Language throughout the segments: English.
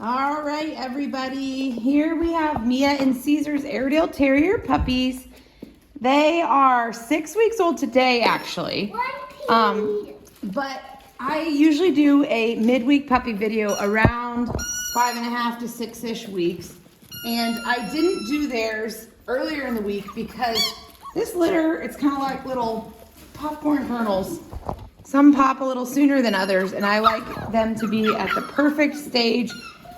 All right, everybody. Here we have Mia and Caesar's Airedale Terrier puppies. They are 6 weeks old today, actually. But I usually do a midweek puppy video around 5.5 to 6-ish weeks. And I didn't do theirs earlier in the week because this litter, it's kind of like little popcorn kernels. Some pop a little sooner than others, and I like them to be at the perfect stage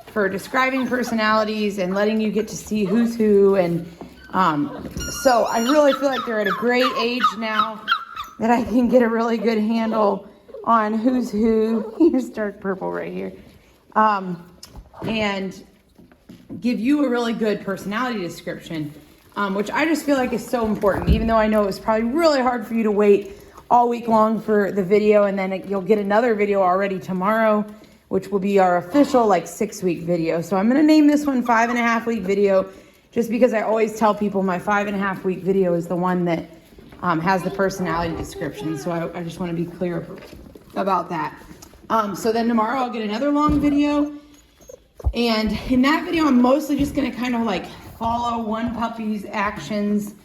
for describing personalities and letting you get to see who's who. And so I really feel like they're at a great age now that I can get a really good handle on who's who. Here's dark purple right here. And give you a really good personality description, which I just feel like is so important, even though I know it was probably really hard for you to wait all week long for the video, and then you'll get another video already tomorrow, which will be our official 6-week video. So I'm gonna name this one 5.5 week video, just because I always tell people my 5.5 week video is the one that has the personality description. So I just wanna be clear about that. So then tomorrow I'll get another long video. And in that video, I'm mostly just gonna kind of follow one puppy's actions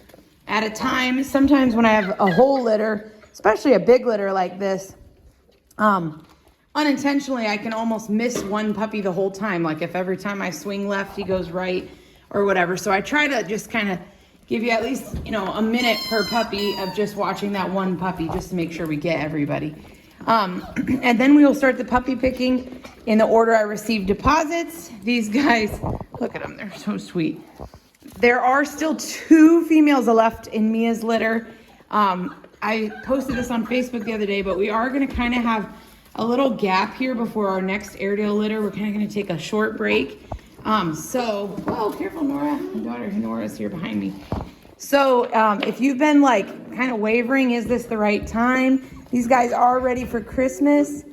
at a time. Sometimes when I have a whole litter, especially a big litter like this, unintentionally, I can almost miss one puppy the whole time. Like if every time I swing left, he goes right or whatever. So I try to just kind of give you at least, a minute per puppy of just watching that one puppy, just to make sure we get everybody. And then we will start the puppy picking in the order I received deposits. These guys, look at them, they're so sweet. There are still 2 females left in Mia's litter. I posted this on Facebook the other day, but we are gonna kind of have a little gap here before our next Airedale litter. We're kind of gonna take a short break. Whoa, careful, Nora. My daughter Nora's here behind me. So if you've been kind of wavering, is this the right time? These guys are ready for Christmas,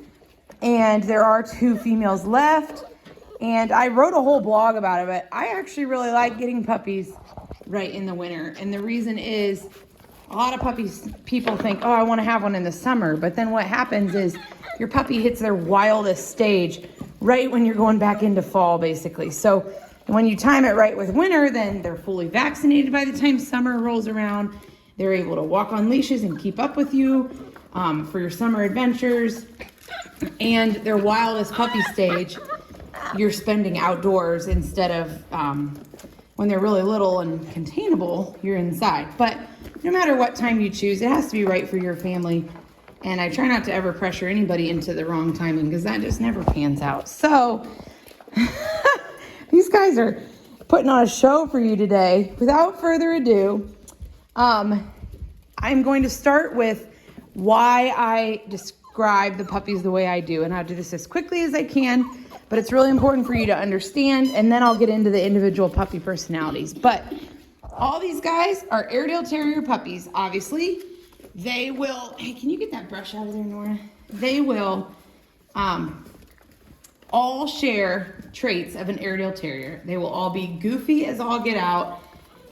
and there are 2 females left. And I wrote a whole blog about it, but I actually really like getting puppies right in the winter. And the reason is a lot of people think, oh, I want to have one in the summer. But then what happens is your puppy hits their wildest stage right when you're going back into fall, basically. So when you time it right with winter, then they're fully vaccinated by the time summer rolls around. They're able to walk on leashes and keep up with you for your summer adventures. And their wildest puppy stage, you're spending outdoors instead of when they're really little and containable, you're inside. But no matter what time you choose, it has to be right for your family. And I try not to ever pressure anybody into the wrong timing, because that just never pans out. So these guys are putting on a show for you today. Without further ado, I'm going to start with why I describe the puppies the way I do. And I'll do this as quickly as I can, but it's really important for you to understand. And then I'll get into the individual puppy personalities. But all these guys are Airedale Terrier puppies, obviously. They will, hey, can you get that brush out of there, Nora? They will all share traits of an Airedale Terrier. They will all be goofy as all get out,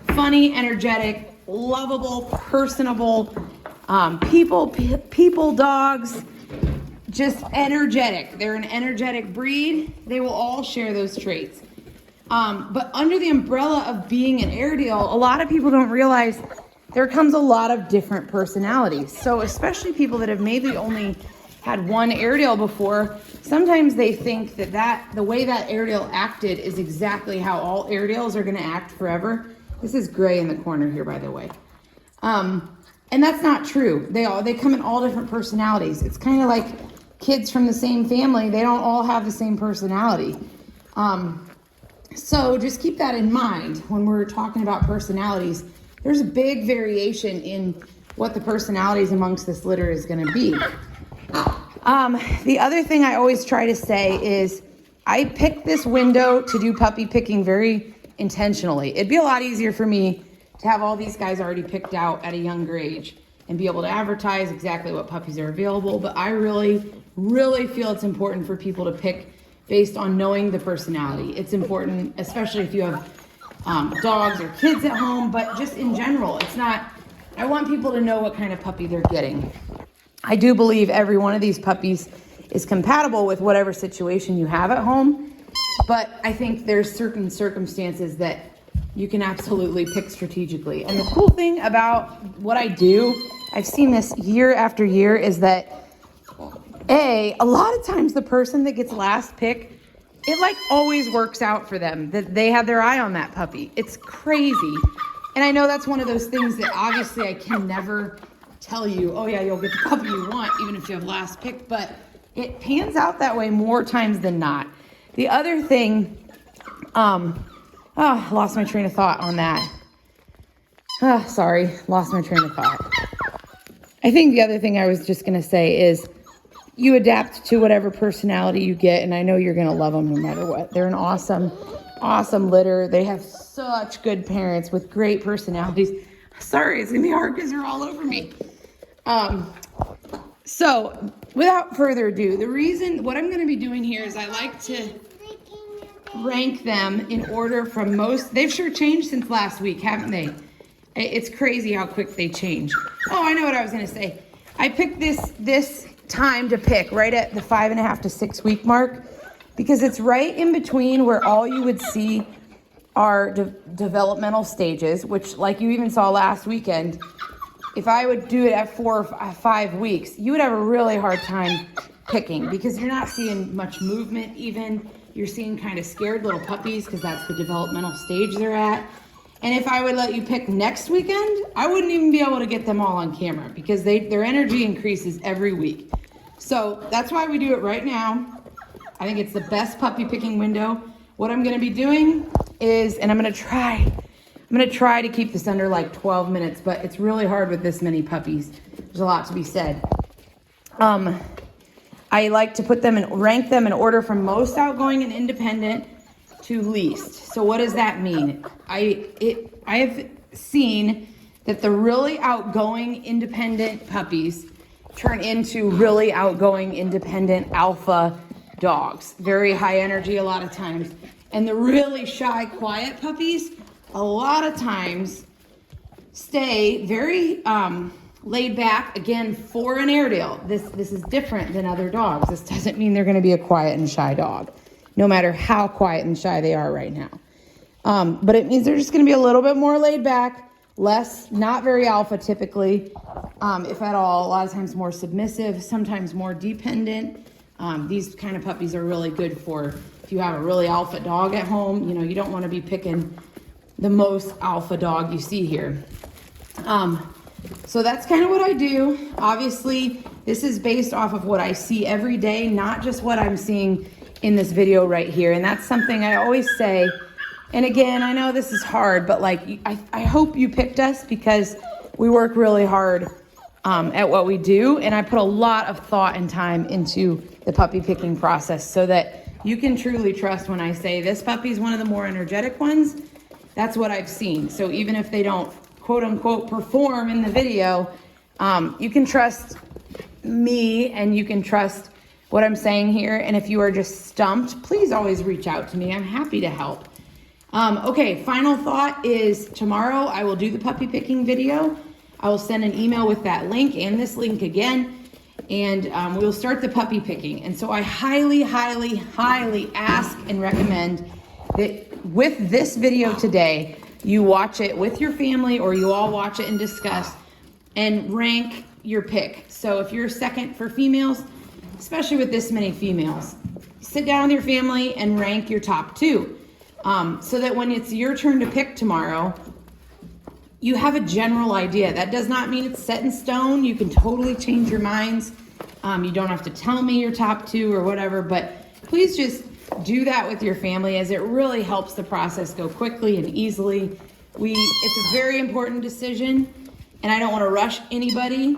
funny, energetic, lovable, personable, people dogs, just energetic. They're an energetic breed. They will all share those traits. But under the umbrella of being an Airedale, a lot of people don't realize there comes a lot of different personalities. So especially people that have maybe only had one Airedale before, sometimes they think that the way that Airedale acted is exactly how all Airedales are gonna act forever. This is gray in the corner here, by the way. And that's not true. They come in all different personalities. It's kind of like kids from the same family. They don't all have the same personality. So just keep that in mind when we're talking about personalities. There's a big variation in what the personalities amongst this litter is going to be. The other thing I always try to say is I picked this window to do puppy picking very intentionally. It'd be a lot easier for me to have all these guys already picked out at a younger age and be able to advertise exactly what puppies are available. But I really, really feel it's important for people to pick based on knowing the personality. It's important, especially if you have dogs or kids at home, but just in general, I want people to know what kind of puppy they're getting. I do believe every one of these puppies is compatible with whatever situation you have at home. But I think there's certain circumstances that you can absolutely pick strategically. And the cool thing about what I do, I've seen this year after year, is that a lot of times the person that gets last pick, it like always works out for them, that they have their eye on that puppy. It's crazy. And I know that's one of those things that obviously I can never tell you, oh yeah, you'll get the puppy you want even if you have last pick, but it pans out that way more times than not. The other thing, lost my train of thought on that. Sorry, lost my train of thought. I think the other thing I was just gonna say is you adapt to whatever personality you get, and I know you're gonna love them no matter what. They're an awesome, awesome litter. They have such good parents with great personalities. Sorry, it's gonna be hard because they're all over me. So without further ado, what I'm gonna be doing here is I like to rank them in order from most. They've sure changed since last week, haven't they? It's crazy how quick they change. Oh, I know what I was gonna say. I picked this time to pick right at the 5.5 to 6 week mark because it's right in between where all you would see are developmental stages, which like you even saw last weekend, if I would do it at 4 or 5 weeks, you would have a really hard time picking because you're not seeing much movement even. You're seeing kind of scared little puppies because that's the developmental stage they're at. And if I would let you pick next weekend, I wouldn't even be able to get them all on camera because their energy increases every week. So that's why we do it right now. I think it's the best puppy picking window. What I'm gonna be doing is, and I'm gonna try to keep this under like 12 minutes, but it's really hard with this many puppies. There's a lot to be said. I like to put them and rank them in order from most outgoing and independent to least. So what does that mean? I have seen that the really outgoing independent puppies turn into really outgoing independent alpha dogs. Very high energy a lot of times. And the really shy, quiet puppies, a lot of times stay very laid back. Again, for an Airedale, this is different than other dogs. This doesn't mean they're going to be a quiet and shy dog, no matter how quiet and shy they are right now. But it means they're just going to be a little bit more laid back, not very alpha typically, if at all. A lot of times more submissive, sometimes more dependent. These kind of puppies are really good for if you have a really alpha dog at home. You know, you don't want to be picking the most alpha dog you see here. So that's kind of what I do. Obviously, this is based off of what I see every day, not just what I'm seeing in this video right here. And that's something I always say. And again, I know this is hard, but like, I hope you picked us because we work really hard at what we do. And I put a lot of thought and time into the puppy picking process so that you can truly trust when I say this puppy is one of the more energetic ones. That's what I've seen. So even if they don't quote unquote perform in the video, you can trust me and you can trust what I'm saying here. And if you are just stumped, please always reach out to me. I'm happy to help. Okay, final thought is tomorrow I will do the puppy picking video. I will send an email with that link and this link again, and we'll start the puppy picking. And so I highly, highly, highly ask and recommend that with this video today, you watch it with your family or you all watch it and discuss and rank your pick. So if you're second for females, especially with this many females, sit down with your family and rank your top two. So that when it's your turn to pick tomorrow, you have a general idea. That does not mean it's set in stone. You can totally change your minds. You don't have to tell me your top two or whatever, but please just do that with your family as it really helps the process go quickly and easily. It's a very important decision and I don't want to rush anybody.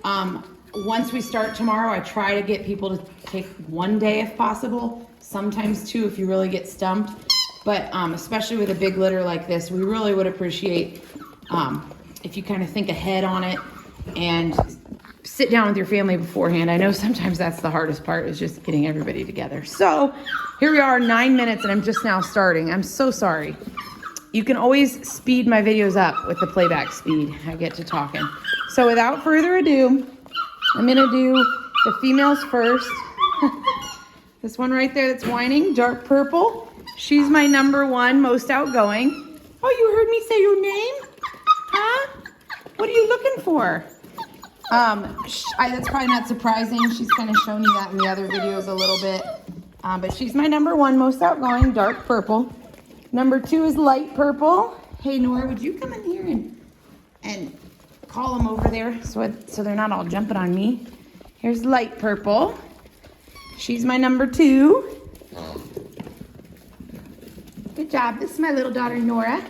Once we start tomorrow, I try to get people to take one day if possible, sometimes two if you really get stumped. But especially with a big litter like this, we really would appreciate if you kind of think ahead on it and sit down with your family beforehand. I know sometimes that's the hardest part, is just getting everybody together. So here we are, 9 minutes, and I'm just now starting. I'm so sorry. You can always speed my videos up with the playback speed. I get to talking. So without further ado, I'm gonna do the females first. This one right there that's whining, dark purple. She's my number one most outgoing. Oh, you heard me say your name? Huh? What are you looking for? That's probably not surprising. She's kind of shown you that in the other videos a little bit. But she's my number one most outgoing, dark purple. Number two is light purple. Hey, Nora, would you come in here and call them over there so they're not all jumping on me? Here's light purple. She's my number two. Good job. This is my little daughter, Nora.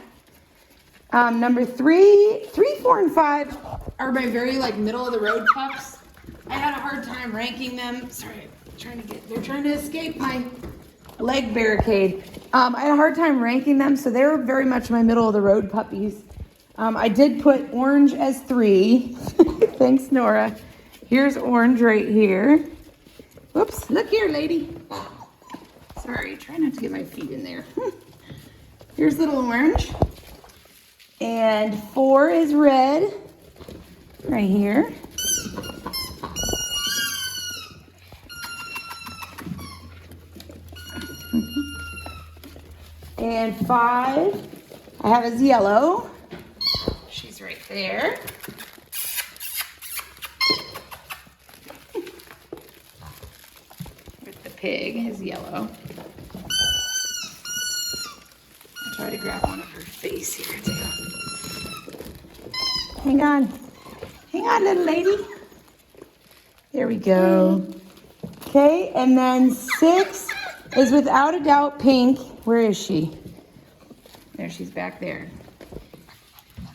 Number three, 4, and 5 are my very middle of the road pups. I had a hard time ranking them. Sorry, they're trying to escape my leg barricade. I had a hard time ranking them, so they're very much my middle of the road puppies. I did put orange as 3. Thanks, Nora. Here's orange right here. Whoops, look here, lady. Sorry, try not to get my feet in there. Here's little orange. And 4 is red, right here. And 5, I have as yellow. She's right there. With the pig is yellow. I'll try to grab one of her face here too. Hang on, little lady. There we go. Okay, and then 6 is without a doubt pink. Where is she? There, she's back there.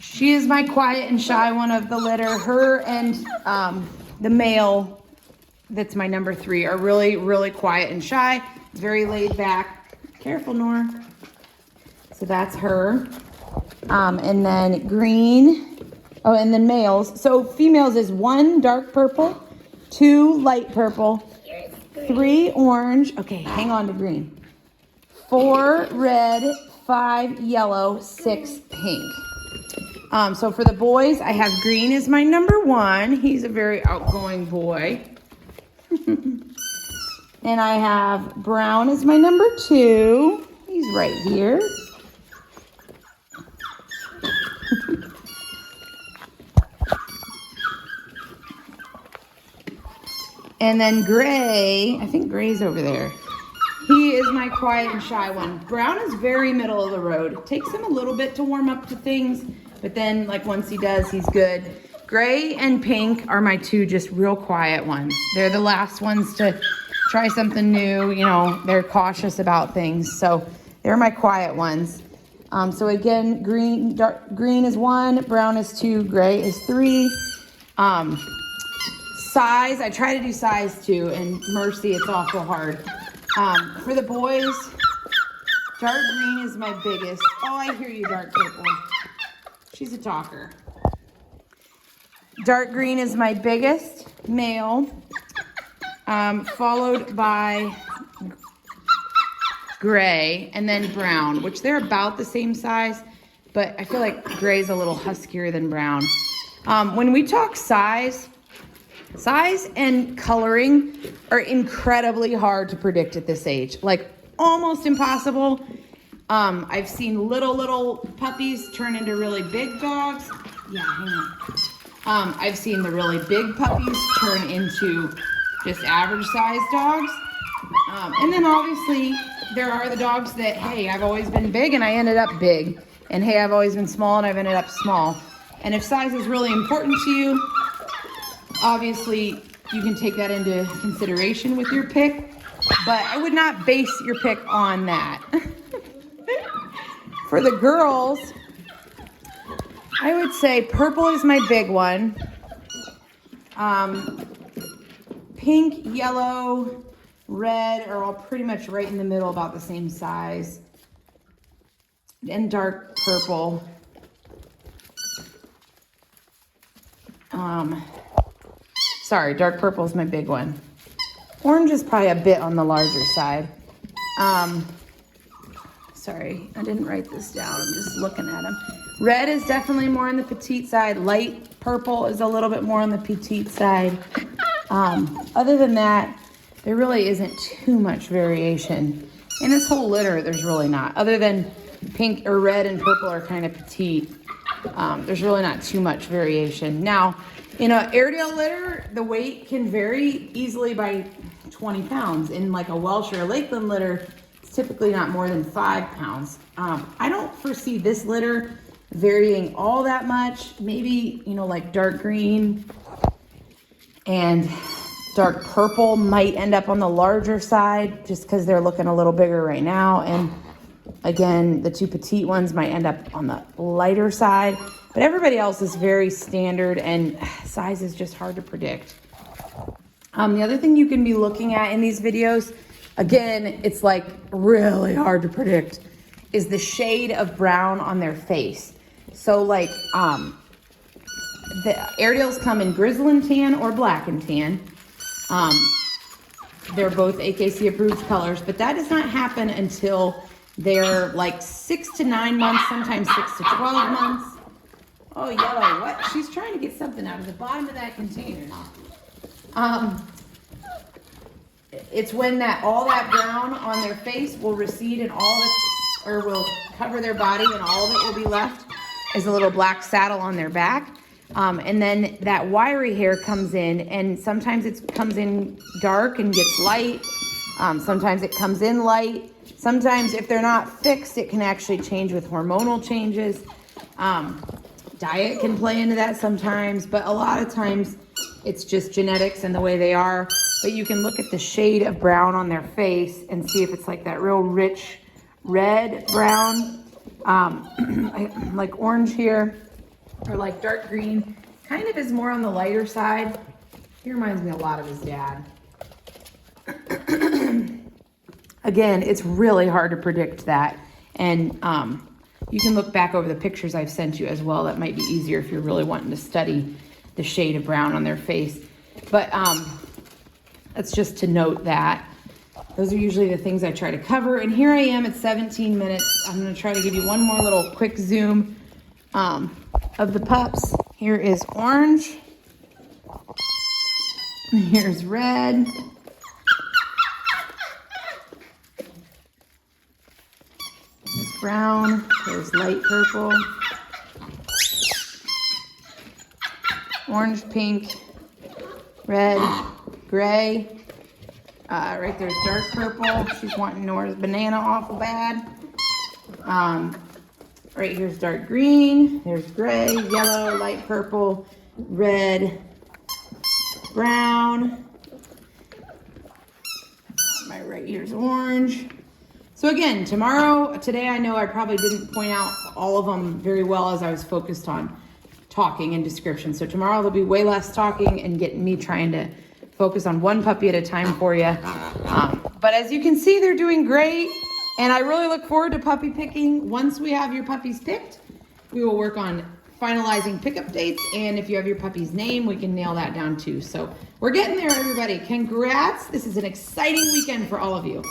She is my quiet and shy one of the litter. Her and the male, that's my number 3, are really, really quiet and shy, very laid back. Careful, Nora. So that's her. And then green. Oh, and then males. So females is 1 dark purple, 2 light purple, 3 orange. Okay, hang on to green. 4 red, 5 yellow, 6 pink. So for the boys, I have green as my number 1. He's a very outgoing boy. And I have brown as my number 2. He's right here. And then gray, I think gray's over there. He is my quiet and shy one. Brown is very middle of the road. It takes him a little bit to warm up to things, but then once he does, he's good. Gray and pink are my 2 just real quiet ones. They're the last ones to try something new. You know, they're cautious about things. So they're my quiet ones. So again, green is 1, brown is 2, gray is 3. Size, I try to do size 2, and mercy, it's awful hard. For the boys, dark green is my biggest. Oh, I hear you, dark purple. She's a talker. Dark green is my biggest male, followed by gray, and then brown, which they're about the same size, but I feel like gray's a little huskier than brown. When we talk size and coloring are incredibly hard to predict at this age, almost impossible. I've seen little puppies turn into really big dogs. Yeah, hang on. I've seen the really big puppies turn into just average sized dogs. And then obviously there are the dogs that, hey, I've always been big and I ended up big. And hey, I've always been small and I've ended up small. And if size is really important to you, obviously you can take that into consideration with your pick, but I would not base your pick on that. For the girls, I would say purple is my big one. Pink, yellow, red are all pretty much right in the middle, about the same size. And dark purple. Sorry, dark purple is my big one. Orange is probably a bit on the larger side. Sorry, I didn't write this down. I'm just looking at them. Red is definitely more on the petite side. Light purple is a little bit more on the petite side. Other than that, there really isn't too much variation. In this whole litter, there's really not. Other than pink or red and purple are kind of petite. There's really not too much variation. Now, in an Airedale litter, the weight can vary easily by 20 pounds. In like a Welsh or a Lakeland litter, it's typically not more than 5 pounds. I don't foresee this litter varying all that much. Maybe, you know, like dark green and dark purple might end up on the larger side just because they're looking a little bigger right now. And again, the two petite ones might end up on the lighter side, but everybody else is very standard, and size is just hard to predict. The other thing you can be looking at in these videos, again, it's like really hard to predict, is the shade of brown on their face. So like the Airedales come in grizzle and tan or black and tan. They're both AKC approved colors, but that does not happen until they're like 6 to 9 months, sometimes 6 to 12 months. Oh, yellow, what? She's trying to get something out of the bottom of that container. It's when all that brown on their face will recede and will cover their body, and all of it will be left as a little black saddle on their back. And then that wiry hair comes in, and sometimes it comes in dark and gets light. Sometimes it comes in light. Sometimes if they're not fixed, it can actually change with hormonal changes. Diet can play into that sometimes, but a lot of times it's just genetics and the way they are. But you can look at the shade of brown on their face and see if it's like that real rich red brown, like orange here, or like dark green. Kind of is more on the lighter side. He reminds me a lot of his dad. Again, it's really hard to predict that. And you can look back over the pictures I've sent you as well. That might be easier if you're really wanting to study the shade of brown on their face. But that's just to note that. Those are usually the things I try to cover. And here I am at 17 minutes. I'm gonna try to give you one more little quick zoom of the pups. Here is orange. Here's red. There's brown. There's light purple. Orange, pink, red, gray. Right there's dark purple. She's wanting Nora's banana awful bad. Right here's dark green. There's gray, yellow, light purple, red, brown. My right here's orange. So again, today I know I probably didn't point out all of them very well as I was focused on talking and description. So tomorrow there'll be way less talking and getting me trying to focus on one puppy at a time for you. But as you can see, they're doing great. And I really look forward to puppy picking. Once we have your puppies picked, we will work on finalizing pickup dates. And if you have your puppy's name, we can nail that down too. So we're getting there, everybody. Congrats. This is an exciting weekend for all of you.